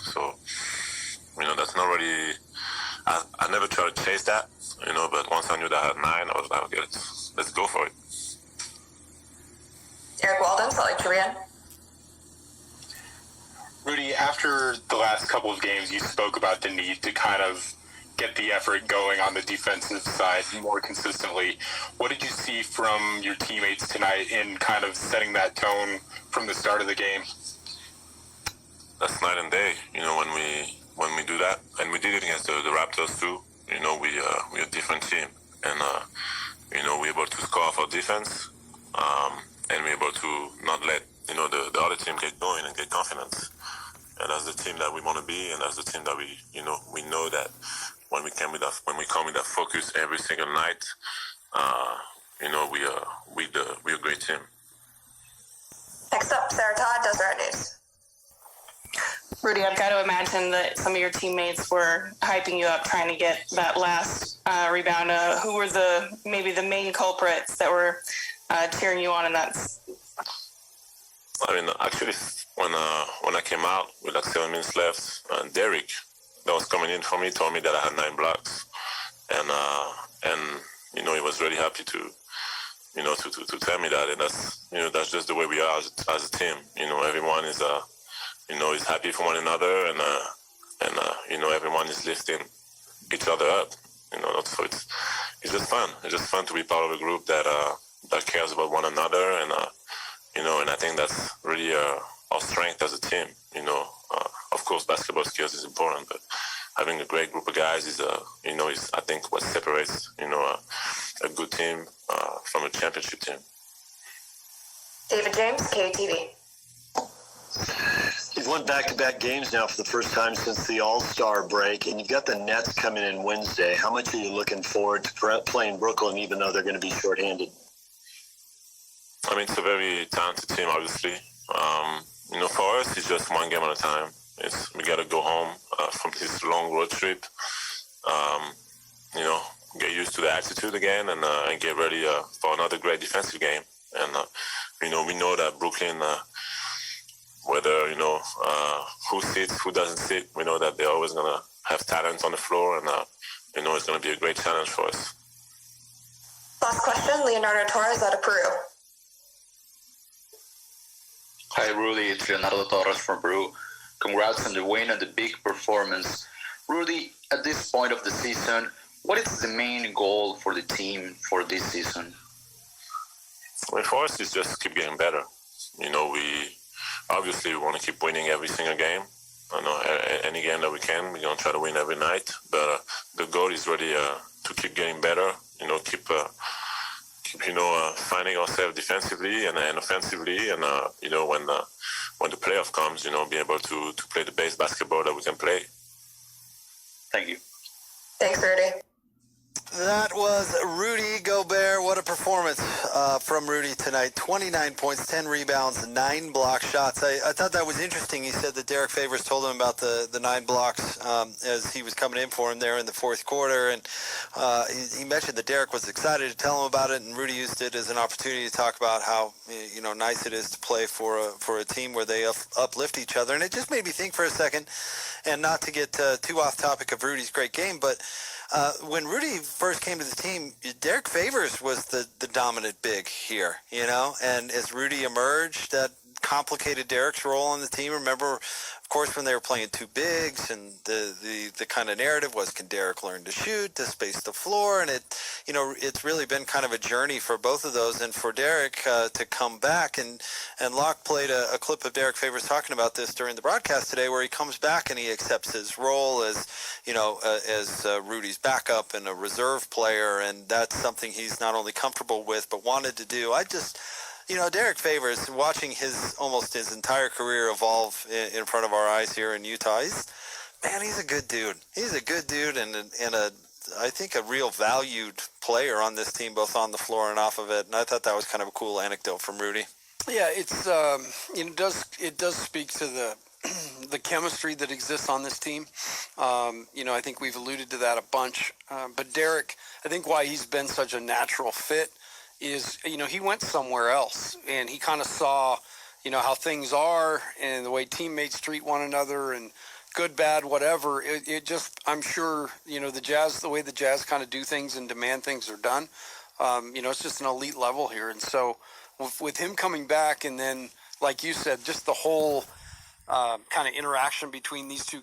So, that's not really. I never tried to chase that, but once I knew that I had 9, I was like, okay, let's go for it. Eric Walden, Salt Lake Tribune. Rudy, after the last couple of games, you spoke about the need to kind of get the effort going on the defensive side more consistently. What did you see from your teammates tonight in kind of setting that tone from the start of the game? That's night and day, when we do that, and we did it against the Raptors too. We're a different team, and we're able to score off our defense, and we're able to not let the other team get going and get confidence. And that's the team that we want to be, and that's the team that we know that when we come with that focus every single night, we're a great team. Next up, Sarah Todd, Deseret News. Rudy, I've got to imagine that some of your teammates were hyping you up, trying to get that last rebound. Who were maybe the main culprits that were cheering you on in that? Actually, when I came out with like 7 minutes left, Derek, that was coming in for me, told me that I had 9 blocks, and he was really happy to tell me that, and that's just the way we are as a team. Everyone is is happy for one another, and everyone is lifting each other up. So it's just fun. It's just fun to be part of a group that cares about one another, and I think that's really our strength as a team. Of course, basketball skills is important, but having a great group of guys is I think what separates a good team from a championship team. David James, KTV. You've won back-to-back games now for the first time since the All-Star break, and you've got the Nets coming in Wednesday. How much are you looking forward to playing Brooklyn, even though they're going to be shorthanded? It's a very talented team, obviously. For us, it's just one game at a time. We got to go home from this long road trip, get used to the attitude again, and get ready for another great defensive game. And, we know that Brooklyn, whether, who sits, who doesn't sit, we know that they're always going to have talent on the floor, and, it's going to be a great challenge for us. Last question, Leonardo Torres out of Peru. Hi, Rudy. It's Leonardo Torres from Peru. Congrats on the win and the big performance. Rudy, at this point of the season, what is the main goal for the team for this season? For us, it's just keep getting better. We obviously want to keep winning every single game. Any game that we can, we're going to try to win every night. But the goal is really to keep getting better, keep finding ourselves defensively and offensively, and when the playoff comes, be able to play the best basketball that we can play. Thank you. Thanks, Rudy. That was Rudy Gobert. What a performance from Rudy tonight. 29 points, 10 rebounds, 9 block shots. I thought that was interesting. He said that Derek Favors told him about the 9 blocks as he was coming in for him there in the fourth quarter. And he mentioned that Derek was excited to tell him about it, and Rudy used it as an opportunity to talk about how nice it is to play for a team where they uplift each other. And it just made me think for a second, and not to get too off topic of Rudy's great game, but when Rudy first came to the team, Derek Favors was the dominant big here, and as Rudy emerged, that complicated Derek's role on the team. Remember, of course, when they were playing 2 bigs, and the kind of narrative was, can Derek learn to shoot, to space the floor? And it's really been kind of a journey for both of those, and for Derek to come back. And Locke played a clip of Derek Favors talking about this during the broadcast today, where he comes back and he accepts his role as Rudy's backup and a reserve player, and that's something he's not only comfortable with but wanted to do. Derek Favors, watching almost his entire career evolve in front of our eyes here in Utah, he's a good dude. He's a good dude and I think a real valued player on this team, both on the floor and off of it. And I thought that was kind of a cool anecdote from Rudy. Yeah, it does speak to the chemistry that exists on this team. I think we've alluded to that a bunch. But Derek, I think why he's been such a natural fit is, he went somewhere else, and he kind of saw, how things are and the way teammates treat one another, and good, bad, whatever. It just, I'm sure, the way the Jazz kind of do things and demand things are done, it's just an elite level here. And so with him coming back and then, like you said, just the whole kind of interaction between these two